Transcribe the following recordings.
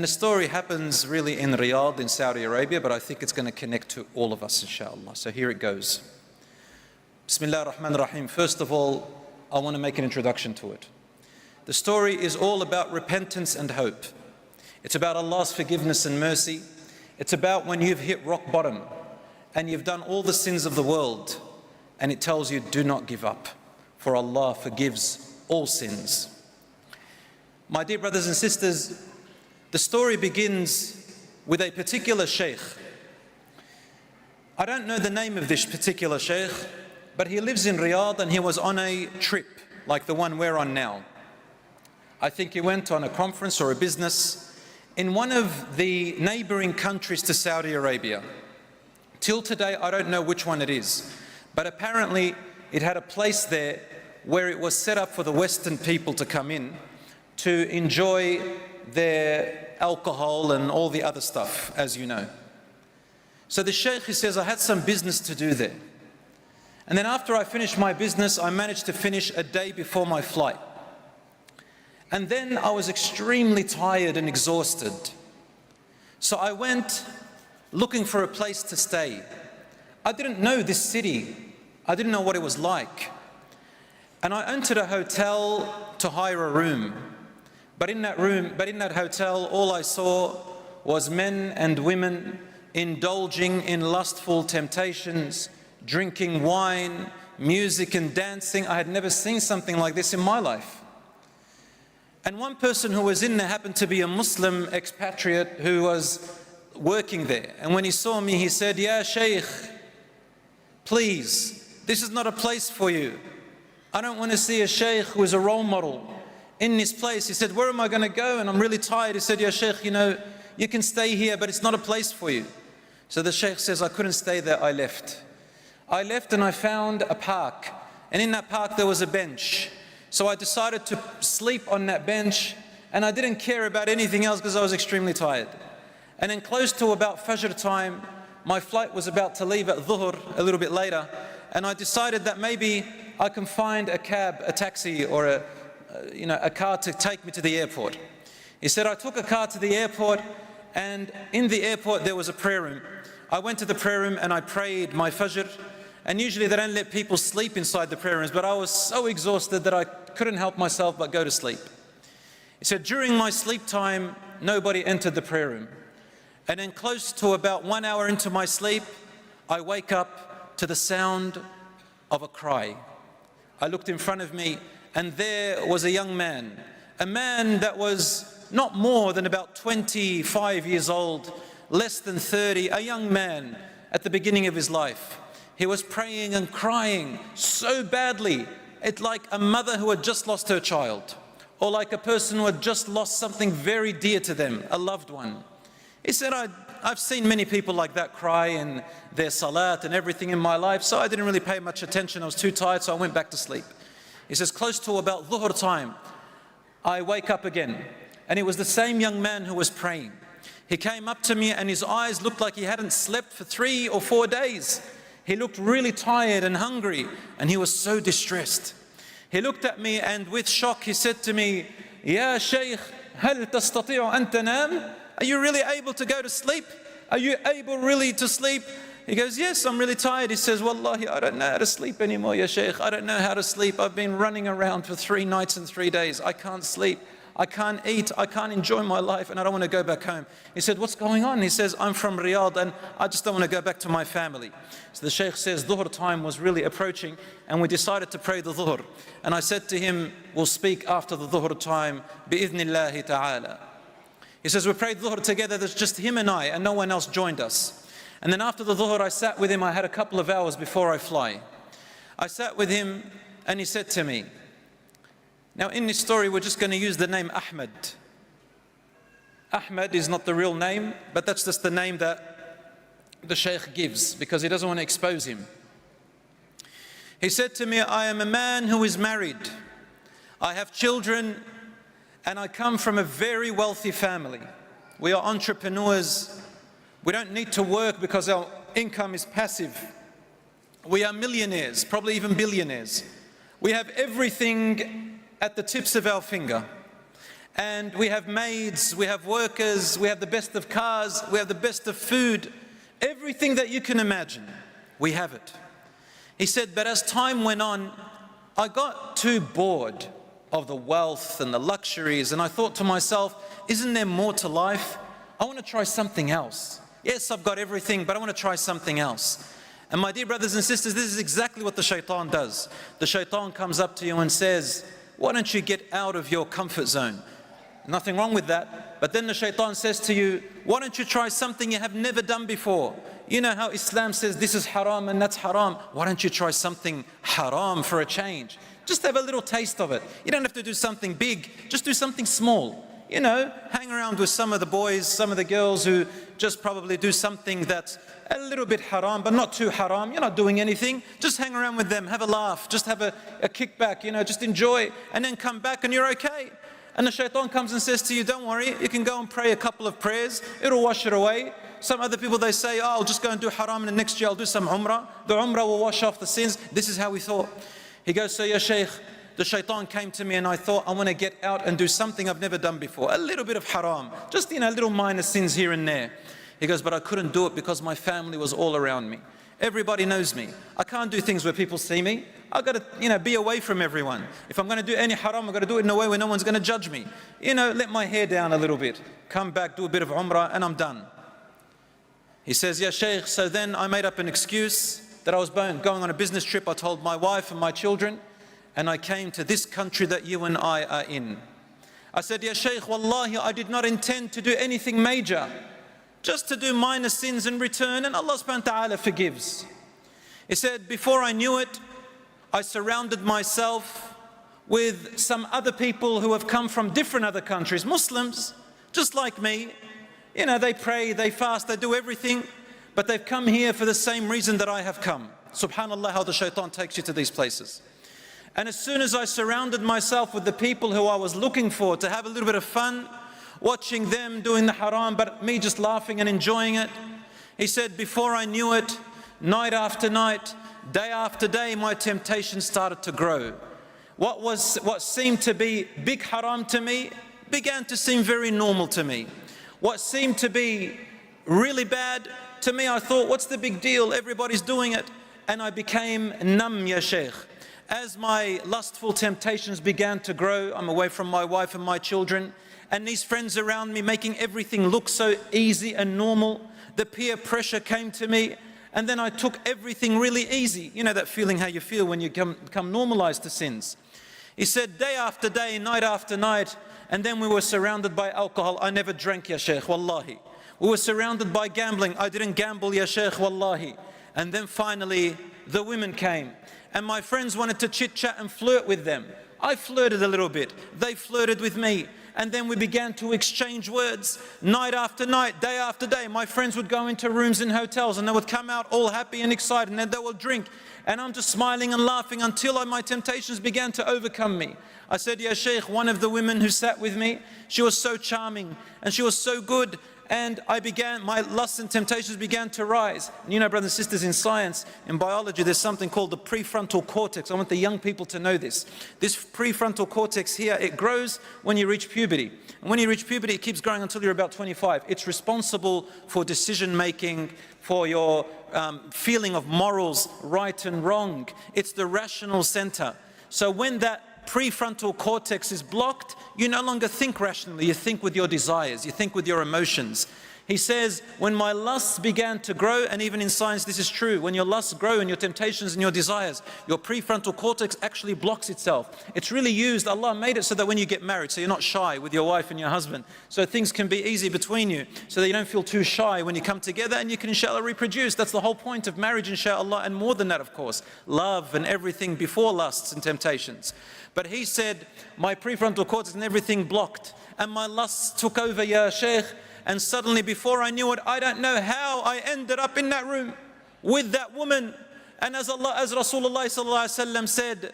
The story happens really in Riyadh in Saudi Arabia, but I think it's going to connect to all of us, inshallah. So here it goes. Bismillah ar-Rahman ar-Rahim. First of all, I want to make an introduction to it. The story is all about repentance and hope. It's about Allah's forgiveness and mercy. It's about when you've hit rock bottom and you've done all the sins of the world, and it tells you, do not give up, for Allah forgives all sins. My dear brothers and sisters, the story begins with a particular Sheikh. I don't know the name of this particular Sheikh, but he lives in Riyadh and he was on a trip like the one we're on now. I think he went on a conference or a business in one of the neighboring countries to Saudi Arabia. Till today, I don't know which one it is, but apparently it had a place there where it was set up for the Western people to come in to enjoy their alcohol and all the other stuff, as you know. So the Sheikh, he says, I had some business to do there. And then after I finished my business, I managed to finish a day before my flight. And then I was extremely tired and exhausted. So I went looking for a place to stay. I didn't know this city. I didn't know what it was like. And I entered a hotel to hire a room. But in that hotel, all I saw was men and women indulging in lustful temptations, drinking wine, music and dancing. I had never seen something like this in my life. And one person who was in there happened to be a Muslim expatriate who was working there. And when he saw me, he said, "Ya Sheikh, please, this is not a place for you. I don't want to see a Sheikh who is a role model in this place." He said, "Where am I going to go? And I'm really tired." He said, "Ya Sheikh, you know, you can stay here, but it's not a place for you." So the Sheikh says, "I couldn't stay there, I left. I left and I found a park. And in that park there was a bench. So I decided to sleep on that bench, and I didn't care about anything else because I was extremely tired. And then close to about Fajr time, my flight was about to leave at Dhuhr a little bit later, and I decided that maybe I can find a cab, a taxi, or a car to take me to the airport." He said, "I took a car to the airport, and in the airport there was a prayer room. I went to the prayer room and I prayed my Fajr, and usually they don't let people sleep inside the prayer rooms, but I was so exhausted that I couldn't help myself but go to sleep." He said, "During my sleep time, nobody entered the prayer room. And then close to about 1 hour into my sleep, I wake up to the sound of a cry. I looked in front of me, and there was a young man, a man that was not more than about 25 years old, less than 30, a young man at the beginning of his life. He was praying and crying so badly. It's like a mother who had just lost her child, or like a person who had just lost something very dear to them, a loved one." He said, I've seen many people like that cry in their salat and everything in my life, so I didn't really pay much attention. I was too tired, so I went back to sleep. He says, close to about Dhuhr time, I wake up again, and it was the same young man who was praying. He came up to me and his eyes looked like he hadn't slept for 3 or 4 days. He looked really tired and hungry, and he was so distressed. He looked at me and with shock he said to me, "Ya Sheikh, هل تستطيع أن تنام? Are you really able to go to sleep? Are you able really to sleep?" He goes, "Yes, I'm really tired." He says, "Wallahi, I don't know how to sleep anymore, Ya Sheikh. I don't know how to sleep. I've been running around for 3 nights and 3 days. I can't sleep. I can't eat. I can't enjoy my life, and I don't want to go back home." He said, "What's going on?" He says, "I'm from Riyadh and I just don't want to go back to my family." So the Sheikh says, Dhuhr time was really approaching and we decided to pray the Dhuhr. And I said to him, "We'll speak after the Dhuhr time, bi'idhnillahi ta'ala." He says, we prayed Dhuhr together, there's just him and I, and no one else joined us. And then after the Dhuhr, I sat with him. I had a couple of hours before I fly. I sat with him and he said to me, now in this story, we're just going to use the name Ahmed. Ahmed is not the real name, but that's just the name that the Sheikh gives because he doesn't want to expose him. He said to me, "I am a man who is married. I have children, and I come from a very wealthy family. We are entrepreneurs. We don't need to work because our income is passive. We are millionaires, probably even billionaires. We have everything at the tips of our finger. And we have maids, we have workers, we have the best of cars, we have the best of food. Everything that you can imagine, we have it. He said, but as time went on, I got too bored of the wealth and the luxuries, and I thought to myself, isn't there more to life? I want to try something else. Yes, I've got everything, but I want to try something else. And my dear brothers and sisters, this is exactly what the shaitan does. The shaitan comes up to you and says, why don't you get out of your comfort zone? Nothing wrong with that. But then the shaitan says to you, why don't you try something you have never done before? You know how Islam says this is haram and that's haram. Why don't you try something haram for a change? Just have a little taste of it. You don't have to do something big, just do something small. You know, hang around with some of the boys, some of the girls who just probably do something that's a little bit haram, but not too haram. You're not doing anything. Just hang around with them, have a laugh, just have a kickback, you know, just enjoy, and then come back and you're okay. And the shaitan comes and says to you, don't worry, you can go and pray a couple of prayers, it'll wash it away. Some other people, they say, oh, I'll just go and do haram, and the next year I'll do some umrah. The umrah will wash off the sins. This is how we thought. He goes, so ya Sheikh, the shaitan came to me and I thought, I want to get out and do something I've never done before. A little bit of haram, just, you know, little minor sins here and there. He goes, but I couldn't do it because my family was all around me. Everybody knows me. I can't do things where people see me. I've got to, you know, be away from everyone. If I'm going to do any haram, I've got to do it in a way where no one's going to judge me. You know, let my hair down a little bit. Come back, do a bit of umrah, and I'm done. He says, yeah, Sheikh, so then I made up an excuse that I was going on a business trip. I told my wife and my children, and I came to this country that you and I are in. I said, yeah, Sheikh, wallahi, I did not intend to do anything major. Just to do minor sins and return, and Allah subhanahu wa ta'ala forgives. He said, before I knew it, I surrounded myself with some other people who have come from different other countries, Muslims, just like me. You know, they pray, they fast, they do everything, but they've come here for the same reason that I have come. Subhanallah, how the shaitan takes you to these places. And as soon as I surrounded myself with the people who I was looking for to have a little bit of fun, watching them doing the haram, but me just laughing and enjoying it. He said, before I knew it, night after night, day after day, my temptation started to grow. What seemed to be big haram to me began to seem very normal to me. What seemed to be really bad to me, I thought, what's the big deal? Everybody's doing it. And I became numb, ya Sheikh. As my lustful temptations began to grow, I'm away from my wife and my children, and these friends around me making everything look so easy and normal. The peer pressure came to me, and then I took everything really easy. You know that feeling how you feel when you become normalized to sins. He said, day after day, night after night, and then we were surrounded by alcohol. I never drank, ya Sheikh, wallahi. We were surrounded by gambling. I didn't gamble, ya Sheikh, wallahi. And then finally, the women came, and my friends wanted to chit-chat and flirt with them. I flirted a little bit. They flirted with me. And then we began to exchange words night after night, day after day. My friends would go into rooms in hotels and they would come out all happy and excited, and then they would drink. And I'm just smiling and laughing until my temptations began to overcome me. I said, Ya Sheikh, one of the women who sat with me, she was so charming and she was so good. And my lusts and temptations began to rise. And you know, brothers and sisters, in science, in biology, there's something called the prefrontal cortex. I want the young people to know this. This prefrontal cortex here, it grows when you reach puberty. And when you reach puberty, it keeps growing until you're about 25. It's responsible for decision making, for your feeling of morals, right and wrong. It's the rational center. So when that prefrontal cortex is blocked, you no longer think rationally, you think with your desires, you think with your emotions. He says, when my lusts began to grow, and even in science this is true, when your lusts grow and your temptations and your desires, your prefrontal cortex actually blocks itself. It's really used, Allah made it so that when you get married, so you're not shy with your wife and your husband, so things can be easy between you, so that you don't feel too shy when you come together, and you can inshallah reproduce. That's the whole point of marriage, inshallah, and more than that, of course, love and everything before lusts and temptations. But he said, my prefrontal cortex and everything blocked, and my lusts took over, ya Sheikh. And suddenly, before I knew it, I don't know how I ended up in that room with that woman. And as Rasulullah sallallahu alaihi wasallam said,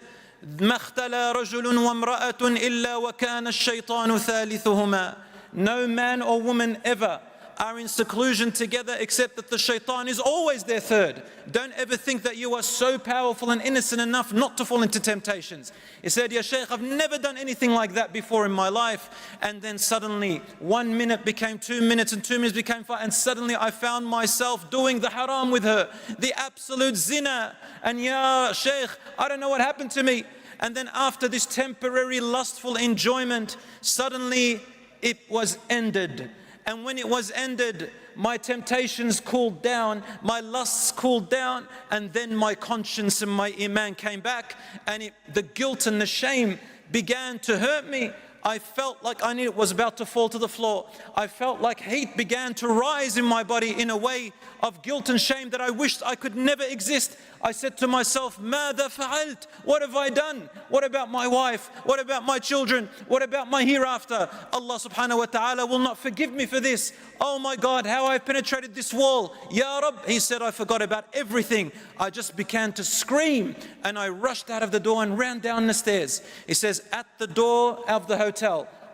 مَا اخْتَلَى رَجُلٌ وَامْرَأَةٌ إِلَّا وَكَانَ الشَّيْطَانُ ثَالِثُهُمَا. No man or woman ever are in seclusion together, except that the shaitan is always their third. Don't ever think that you are so powerful and innocent enough not to fall into temptations. He said, Ya Sheikh, I've never done anything like that before in my life. And then suddenly 1 minute became 2 minutes and 2 minutes became 5. And suddenly I found myself doing the haram with her, the absolute zina. And Ya Sheikh, I don't know what happened to me. And then after this temporary lustful enjoyment, suddenly it was ended. And when it was ended, my temptations cooled down, my lusts cooled down, and then my conscience and my iman came back, and the guilt and the shame began to hurt me. I felt like I was about to fall to the floor. I felt like heat began to rise in my body in a way of guilt and shame that I wished I could never exist. I said to myself, ماذا فعلت? What have I done? What about my wife? What about my children? What about my hereafter? Allah subhanahu wa ta'ala will not forgive me for this. Oh my God, how I've penetrated this wall. Ya Rabb, he said, I forgot about everything. I just began to scream and I rushed out of the door and ran down the stairs. He says, at the door of the hotel,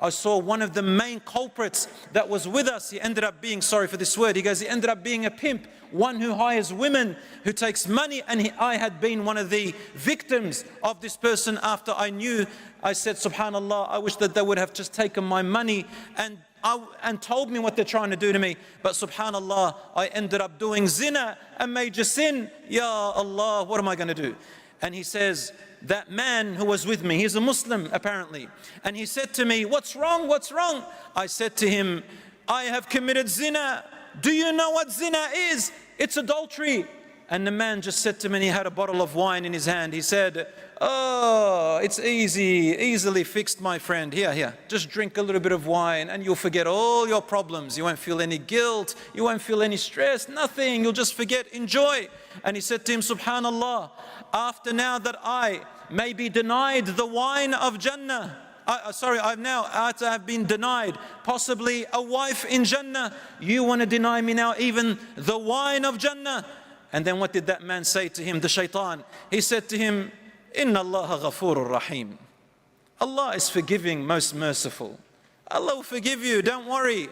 I saw one of the main culprits that was with us. He ended up being, sorry for this word, he goes, he ended up being a pimp, one who hires women, who takes money, and I had been one of the victims of this person after I knew. I said, subhanallah, I wish that they would have just taken my money and told me what they're trying to do to me. But subhanallah, I ended up doing zina, a major sin. Ya Allah, what am I going to do? And he says, that man who was with me, he's a Muslim apparently, and he said to me, what's wrong? What's wrong? I said to him, I have committed zina. Do you know what zina is? It's adultery. And the man just said to me, and he had a bottle of wine in his hand. He said, oh, it's easily fixed, my friend. Here, just drink a little bit of wine and you'll forget all your problems. You won't feel any guilt. You won't feel any stress, nothing. You'll just forget, enjoy. And he said to him, subhanallah, after now that I may be denied the wine of Jannah, after I've been denied possibly a wife in Jannah, you want to deny me now even the wine of Jannah? And then what did that man say to him, the shaitan? He said to him, Inna Allah ghafurur rahim. Allah is forgiving, most merciful. Allah will forgive you, don't worry.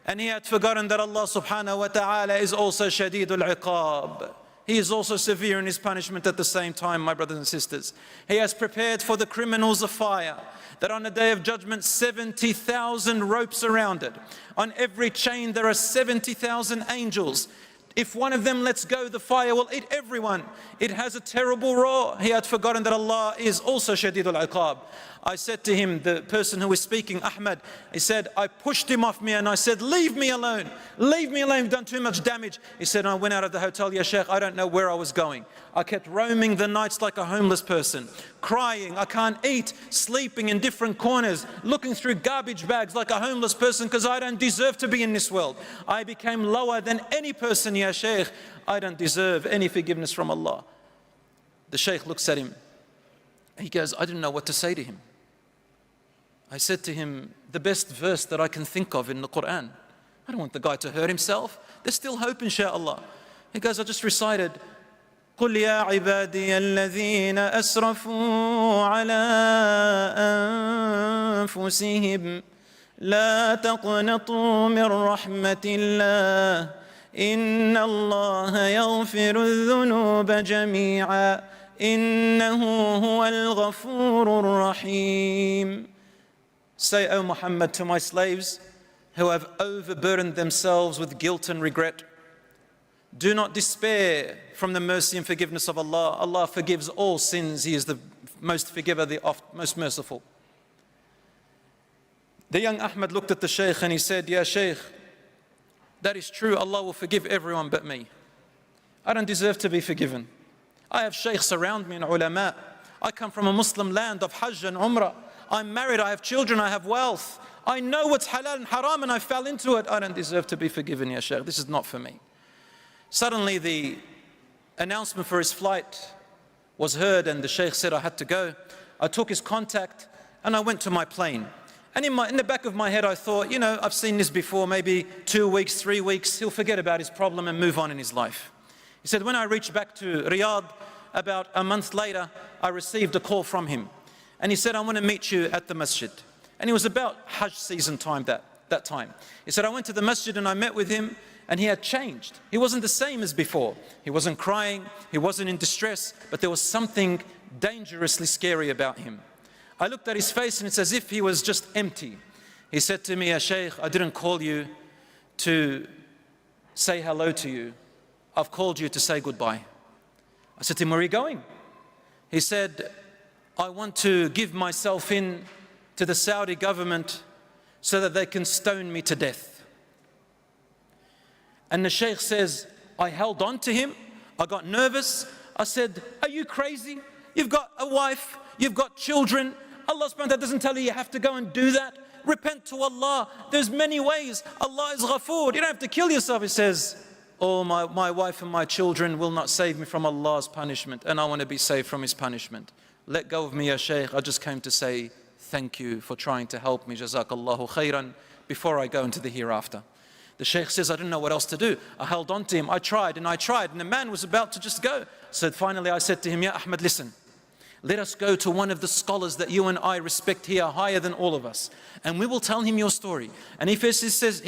And he had forgotten that Allah subhanahu wa ta'ala is also shadidul iqab. He is also severe in his punishment at the same time, my brothers and sisters. He has prepared for the criminals a fire, that on the day of judgment 70,000 ropes around it. On every chain there are 70,000 angels. If one of them lets go, the fire will eat everyone. It has a terrible roar. He had forgotten that Allah is also Shadidul Iqab. I said to him, the person who was speaking, Ahmad, he said, I pushed him off me and I said, leave me alone. Leave me alone, you've done too much damage. He said, I went out of the hotel, Ya Sheikh, I don't know where I was going. I kept roaming the nights like a homeless person, crying, I can't eat, sleeping in different corners, looking through garbage bags like a homeless person because I don't deserve to be in this world. I became lower than any person, Ya Sheikh. I don't deserve any forgiveness from Allah. The Sheikh looks at him. He goes, I didn't know what to say to him. I said to him, the best verse that I can think of in the Quran. I don't want the guy to hurt himself. There's still hope, inshaAllah. He goes, I just recited, قُلْ يَا عِبَادِيَ الَّذِينَ أَسْرَفُوا عَلَىٰ أَنفُسِهِمْ لَا تَقْنَطُوا مِنْ رَحْمَةِ اللَّهِ إِنَّ اللَّهَ يَغْفِرُ الذُّنُوبَ جَمِيعًا إِنَّهُ هُوَ الْغَفُورُ الرَّحِيمُ. Say, O Muhammad, to my slaves who have overburdened themselves with guilt and regret, do not despair from the mercy and forgiveness of Allah. Allah forgives all sins. He is the most forgiver, the most merciful. The young Ahmad looked at the Sheikh and he said, Ya Sheikh, that is true. Allah will forgive everyone but me. I don't deserve to be forgiven. I have sheikhs around me and ulama. I come from a Muslim land of Hajj and Umrah. I'm married, I have children, I have wealth. I know what's halal and haram and I fell into it. I don't deserve to be forgiven, Ya Sheikh. This is not for me. Suddenly the announcement for his flight was heard and the Sheikh said I had to go. I took his contact and I went to my plane. And in the back of my head I thought, you know, I've seen this before, maybe 2 weeks, 3 weeks, he'll forget about his problem and move on in his life. He said, when I reached back to Riyadh, about a month later, I received a call from him. And he said, I want to meet you at the masjid. And it was about Hajj season time that time. He said, I went to the masjid and I met with him, and he had changed. He wasn't the same as before. He wasn't crying, he wasn't in distress, but there was something dangerously scary about him. I looked at his face and it's as if he was just empty. He said to me, Sheikh, I didn't call you to say hello to you. I've called you to say goodbye. I said to him, where are you going? He said, I want to give myself in to the Saudi government so that they can stone me to death. And the Sheikh says, I held on to him. I got nervous. I said, are you crazy? You've got a wife, you've got children. Allah subhanahu wa ta'ala doesn't tell you have to go and do that. Repent to Allah. There's many ways. Allah is Ghafoor. You don't have to kill yourself. He says, oh, my wife and my children will not save me from Allah's punishment, and I want to be saved from His punishment. Let go of me, ya Sheikh. I just came to say thank you for trying to help me. Jazakallahu khairan, before I go into the hereafter. The Sheikh says, I didn't know what else to do. I held on to him. I tried, and the man was about to just go. So finally I said to him, Ya Ahmad, listen. Let us go to one of the scholars that you and I respect here, higher than all of us, and we will tell him your story. And if he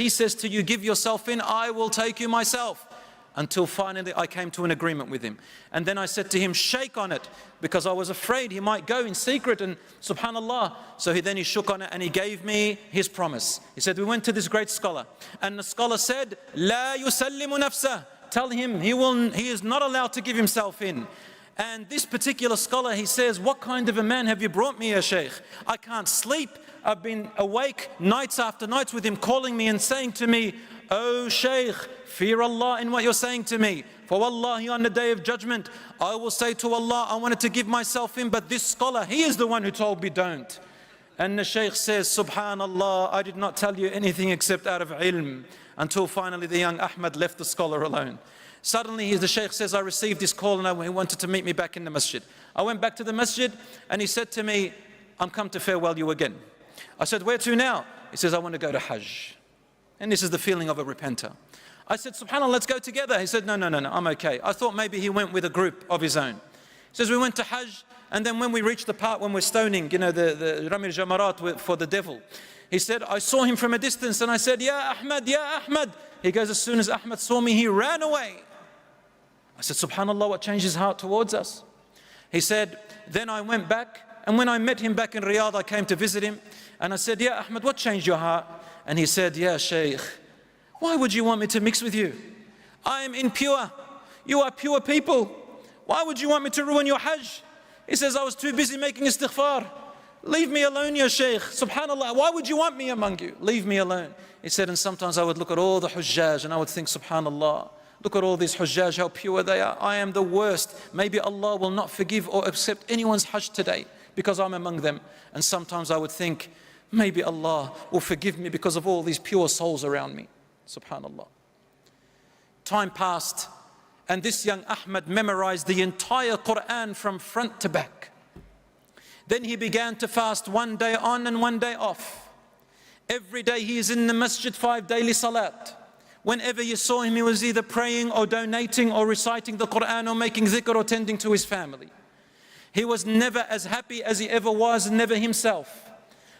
says to you, give yourself in, I will take you myself. Until finally I came to an agreement with him. And then I said to him, shake on it, because I was afraid he might go in secret, and subhanallah. So he shook on it and he gave me his promise. He said, we went to this great scholar, and the scholar said, La yusallimu nafsah. Tell him he is not allowed to give himself in. And this particular scholar, he says, what kind of a man have you brought me, ya Sheikh? I can't sleep. I've been awake nights after nights with him calling me and saying to me, oh Sheikh, fear Allah in what you're saying to me. For wallahi, on the day of judgment, I will say to Allah, I wanted to give myself in, but this scholar, he is the one who told me don't. And the Sheikh says, subhanallah, I did not tell you anything except out of ilm. Until finally the young Ahmad left the scholar alone. Suddenly the Sheikh says, I received this call and he wanted to meet me back in the masjid. I went back to the masjid and he said to me, I'm come to farewell you again. I said, where to now? He says, I want to go to Hajj. And this is the feeling of a repenter. I said, subhanAllah, let's go together. He said, no, I'm okay. I thought maybe he went with a group of his own. He says, we went to Hajj, and then when we reached the part when we're stoning, the Ramil Jamarat for the devil, he said, I saw him from a distance and I said, Ya Ahmad, Ya Ahmad. He goes, as soon as Ahmad saw me, he ran away. I said, subhanAllah, what changed his heart towards us? He said, then I went back, and when I met him back in Riyadh, I came to visit him, and I said, Ya Ahmad, what changed your heart? And he said, Ya Sheikh, why would you want me to mix with you? I am impure. You are pure people. Why would you want me to ruin your Hajj? He says, I was too busy making istighfar. Leave me alone, Ya Sheikh. Subhanallah, why would you want me among you? Leave me alone. He said, and sometimes I would look at all the Hujjaj and I would think, subhanallah, look at all these Hujjaj, how pure they are. I am the worst. Maybe Allah will not forgive or accept anyone's Hajj today because I'm among them. And sometimes I would think, maybe Allah will forgive me because of all these pure souls around me. Subhanallah. Time passed, and this young Ahmad memorized the entire Quran from front to back. Then he began to fast one day on and one day off. Every day he is in the masjid, 5 daily salat. Whenever you saw him, he was either praying or donating or reciting the Quran or making dhikr or tending to his family. He was never as happy as he ever was, never himself.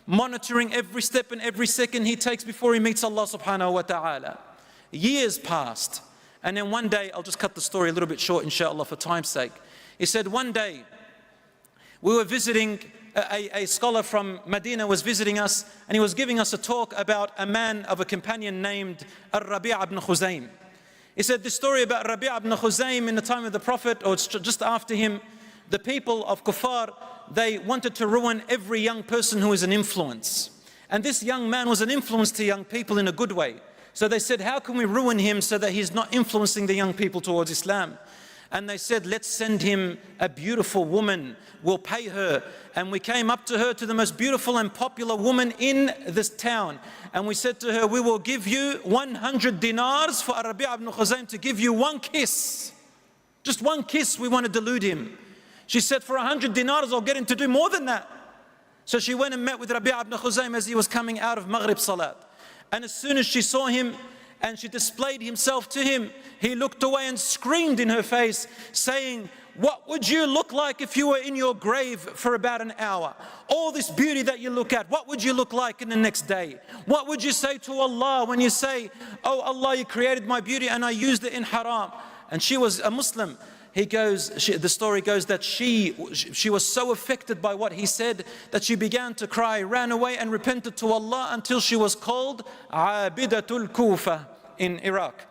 Monitoring every step and every second he takes before he meets Allah subhanahu wa ta'ala. Years passed, and then one day, I'll just cut the story a little bit short inshallah for time's sake. He said one day, we were visiting, a scholar from Medina was visiting us, and he was giving us a talk about a man of a companion named Rabi' ibn Khuzaym. He said the story about Rabi' ibn Khuzaym in the time of the Prophet, or just after him, the people of Kuffar, they wanted to ruin every young person who is an influence. And this young man was an influence to young people in a good way. So they said, how can we ruin him so that he's not influencing the young people towards Islam? And they said, let's send him a beautiful woman. We'll pay her. And we came up to her, to the most beautiful and popular woman in this town. And we said to her, we will give you 100 dinars for Rabi' ibn Khuzaym to give you one kiss. Just one kiss, we want to delude him. She said, for 100 dinars, I'll get him to do more than that. So she went and met with Rabi' ibn Khuzaym as he was coming out of Maghrib Salat. And as soon as she saw him and she displayed himself to him, he looked away and screamed in her face, saying, what would you look like if you were in your grave for about an hour? All this beauty that you look at, what would you look like in the next day? What would you say to Allah when you say, oh Allah, you created my beauty and I used it in haram? And she was a Muslim. The story goes that she was so affected by what he said that she began to cry, ran away and repented to Allah until she was called Abidatul Kufa in Iraq.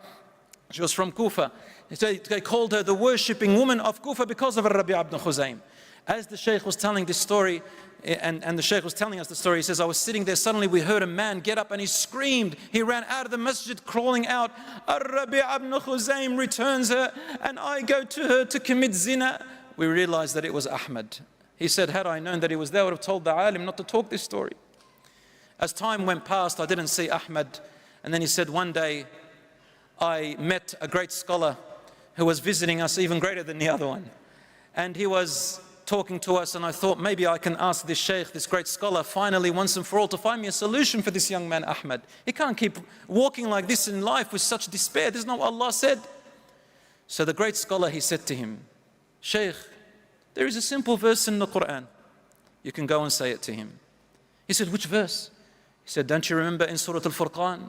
She was from Kufa. They called her the worshipping woman of Kufa because of Rabi' ibn Khuzaym. As the Sheikh was telling this story, and the Sheikh was telling us the story, he says, I was sitting there, suddenly we heard a man get up and he screamed. He ran out of the masjid crawling out. Rabi' ibn Khuzaym returns her and I go to her to commit zina. We realized that it was Ahmad. He said, had I known that he was there, I would have told the alim not to talk this story. As time went past, I didn't see Ahmad. And then he said, one day I met a great scholar who was visiting us, even greater than the other one. And he was talking to us, and I thought maybe I can ask this Sheikh, this great scholar, finally once and for all to find me a solution for this young man Ahmad. He can't keep walking like this in life with such despair. This is not what Allah said. So the great scholar, he said to him, Sheikh, there is a simple verse in the Quran. You can go and say it to him. He said, which verse? He said, don't you remember in Surah Al-Furqan?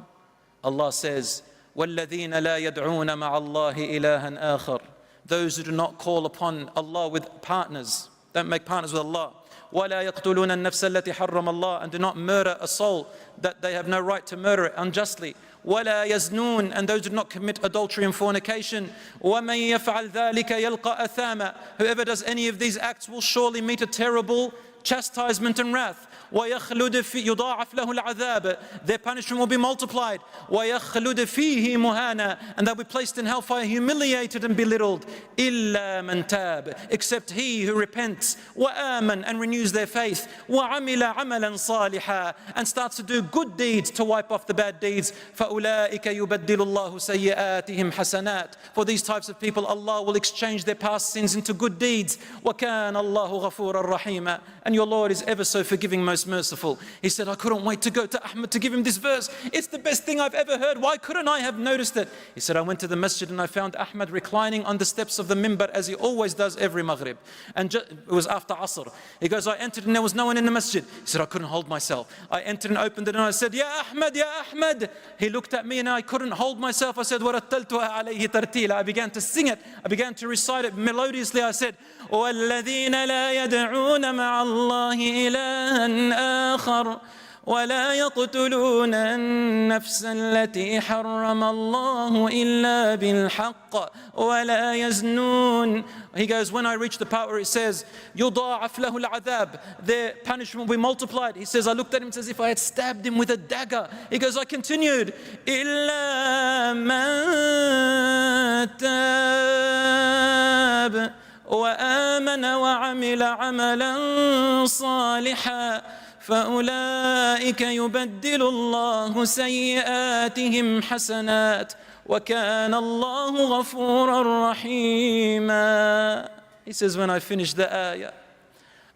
Allah says, وَالَّذِينَ لَا يَدْعُونَ مَعَ اللَّهِ إِلَهًا آخَرَ. Those who do not call upon Allah with partners, don't make partners with Allah. وَلَا يَقْتُلُونَ النَّفْسَ الَّتِي حَرَّمَ اللَّهُ. And do not murder a soul that they have no right to murder it unjustly. وَلَا يَزْنُونَ. And those who do not commit adultery and fornication. وَمَنْ يَفْعَلْ ذَلِكَ يَلْقَ أَثَامًا. Whoever does any of these acts will surely meet a terrible chastisement and wrath. وَيَخْلُدْ يُضَاعَفْ لَهُ الْعَذَابِ. Their punishment will be multiplied. وَيَخْلُدْ فِيهِ مُهَانًا. And they'll be placed in hellfire humiliated and belittled. إِلَّا مَنْ تَابَ. Except he who repents. وَآمَنْ. And renews their faith. وَعَمِلَ عَمَلًا صَالِحًا. And starts to do good deeds to wipe off the bad deeds. فَأُولَٰئِكَ يُبَدِّلُ اللَّهُ سَيِّئَاتِهِمْ حَسَنَاتٍ. For these types of people, Allah will exchange their past sins into good deeds. وَكَانَ اللَّهُ غَفُورًا رَحِيمًا. And your Lord is ever so forgiving, most merciful. He said, I couldn't wait to go to Ahmad to give him this verse. It's the best thing I've ever heard. Why couldn't I have noticed it? He said, I went to the masjid and I found Ahmad reclining on the steps of the minbar as he always does every Maghrib. And it was after Asr. He goes, I entered and there was no one in the masjid. He said, I couldn't hold myself. I entered and opened it and I said, Ya Ahmad, Ya Ahmad. He looked at me and I couldn't hold myself. I said, وَرَتَّلْتُهَا عَلَيْهِ تَرْتِيلًا. I began to sing it. I began to recite it melodiously. I said, وَالَّذِينَ لَا يَدْعُونَ مَعَ اللَّهِ إِلَهًا آخَرَ ولا يقتلون النفس التي حرم الله إلا بالحق ولا يزنون. He goes, when I reach the part where it says يضاعف له العذاب, their punishment will be multiplied. He says, I looked at him as if I had stabbed him with a dagger. He goes, I continued, إلا من تاب وآمن وعمل عملا صالحا فأولئك يبدل الله سيئاتهم حسنات وكان الله غفورا رحيما. He says, when I finished the ayah,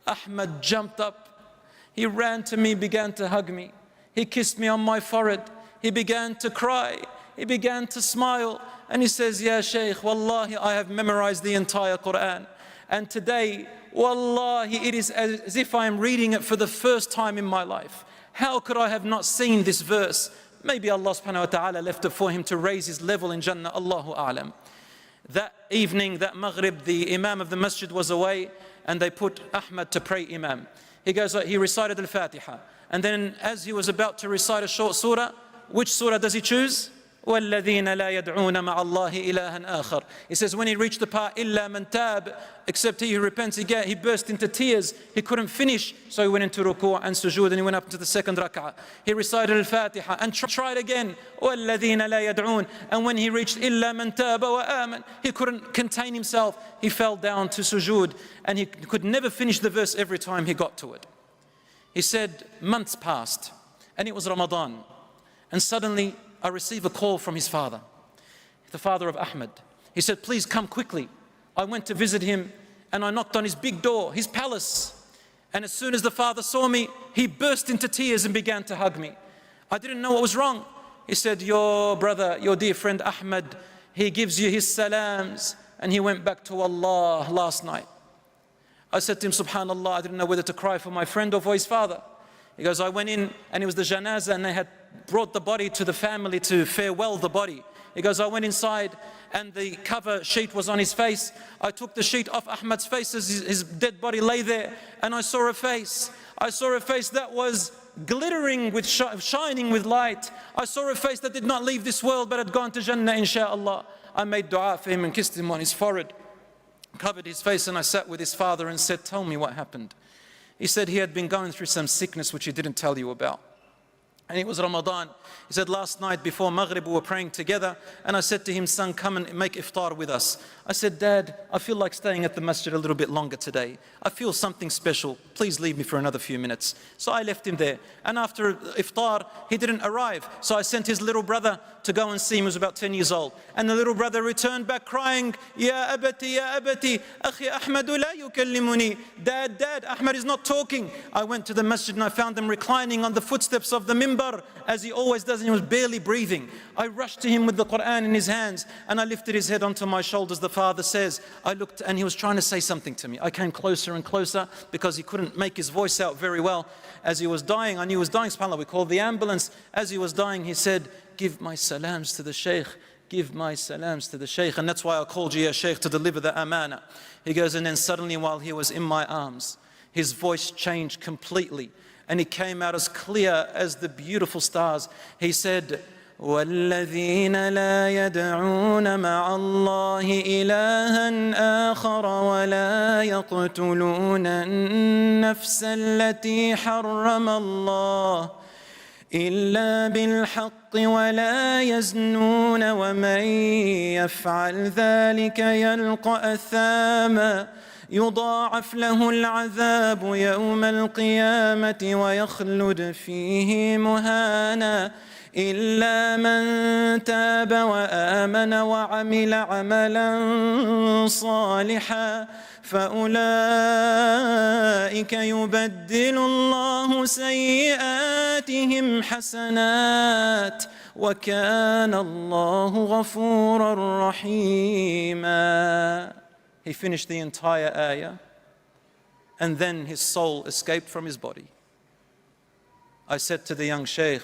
Ahmad jumped up. He ran to me, began to hug me. He kissed me on my forehead. He began to cry. He began to smile. And he says, Ya Sheikh, Wallahi, I have memorized the entire Quran. And today, Wallahi, it is as if I am reading it for the first time in my life. How could I have not seen this verse? Maybe Allah subhanahu wa ta'ala left it for him to raise his level in Jannah, Allahu A'lam. That evening, that Maghrib, the Imam of the masjid was away and they put Ahmad to pray Imam. He goes, he recited Al-Fatiha. And then as he was about to recite a short surah, which surah does he choose? وَالَّذِينَ لَا يَدْعُونَ مَعَ اللَّهِ إِلَهًا آخَرَ. He says, when he reached the part, إِلَّا مَنْ تَابَ, except he who repents, he burst into tears. He couldn't finish, so he went into ruku' and sujood, and he went up to the second rak'ah. He recited Al-Fatiha and tried again, وَالَّذِينَ لَا يَدْعُونَ. And when he reached إِلَّا مَنْ تَابَ وَآمَنَ, he couldn't contain himself. He fell down to sujood, and he could never finish the verse every time he got to it. He said, months passed, and it was Ramadan, and suddenly I received a call from his father, the father of Ahmad. He said, please come quickly. I went to visit him and I knocked on his big door, his palace. And as soon as the father saw me, he burst into tears and began to hug me. I didn't know what was wrong. He said, your brother, your dear friend Ahmad, he gives you his salams and he went back to Allah last night. I said to him, subhanallah, I didn't know whether to cry for my friend or for his father. He goes, I went in and it was the janazah and they had brought the body to the family to farewell the body. He goes, I went inside and the cover sheet was on his face. I took the sheet off Ahmad's face as his dead body lay there, and I saw a face. I saw a face that was glittering with shining with light. I saw a face that did not leave this world but had gone to Jannah, inshaAllah. I made dua for him and kissed him on his forehead, covered his face, and I sat with his father and said, tell me what happened. He said he had been going through some sickness which he didn't tell you about. And it was Ramadan. He said, last night before Maghrib we were praying together, and I said to him, son, come and make iftar with us. I said, Dad, I feel like staying at the masjid a little bit longer today. I feel something special. Please leave me for another few minutes. So I left him there. And after iftar, he didn't arrive. So I sent his little brother to go and see him. He was about 10 years old. And the little brother returned back crying, Ya abati, akhi Ahmadu la yukallimuni. Dad, Ahmad is not talking. I went to the masjid and I found him reclining on the footsteps of the mimbar, as he always does, and he was barely breathing. I rushed to him with the Quran in his hands, and I lifted his head onto my shoulders, the father says. I looked, and he was trying to say something to me. I came closer and closer because he couldn't make his voice out very well. As he was dying, I knew he was dying, subhanAllah, we called the ambulance. As he was dying, he said, give my salams to the Sheikh. Give my salams to the Sheikh. And that's why I called you, ya Sheikh, to deliver the amana. He goes, and then suddenly while he was in my arms, his voice changed completely. And he came out as clear as the beautiful stars. He said, وَالَّذِينَ لَا يَدْعُونَ مَعَ اللَّهِ إِلَهًا آخَرَ وَلَا يَقْتُلُونَ النَّفْسَ الَّتِي حَرَّمَ اللَّهُ إِلَّا بِالْحَقِّ وَلَا يَزْنُونَ وَمَنْ يَفْعَلْ ذَلِكَ يَلْقَ أَثَامًا يضاعف له العذاب يوم القيامة ويخلد فيه مهانا إلا من تاب وآمن وعمل عملا صالحا فأولئك يبدل الله سيئاتهم حسنات وكان الله غفورا رحيما. He finished the entire ayah, and then his soul escaped from his body. I said to the young Sheikh,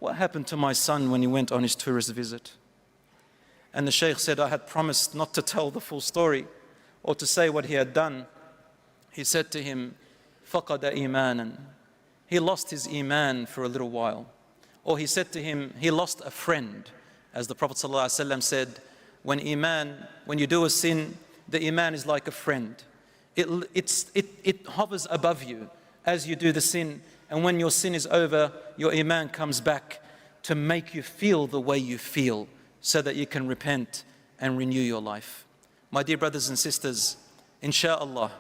what happened to my son when he went on his tourist visit? And the Sheikh said, I had promised not to tell the full story or to say what he had done. He said to him, فَقَدَ إِيمَانًا. He lost his iman for a little while. Or he said to him, he lost a friend. As the Prophet ﷺ said, when you do a sin, the iman is like a friend. It hovers above you as you do the sin, and when your sin is over, your iman comes back to make you feel the way you feel so that you can repent and renew your life. My dear brothers and sisters, insha'Allah,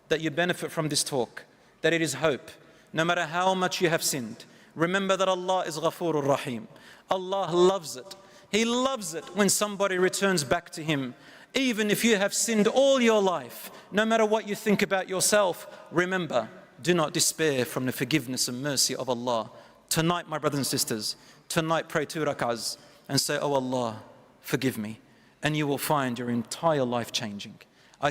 that you benefit from this talk, that it is hope. No matter how much you have sinned, remember that Allah is Ghafurur Rahim. Allah loves it. He loves it when somebody returns back to Him. Even if you have sinned all your life, no matter what you think about yourself, remember, do not despair from the forgiveness and mercy of Allah. Tonight, my brothers and sisters, tonight pray 2 rak'ahs and say, oh Allah, forgive me. And you will find your entire life changing.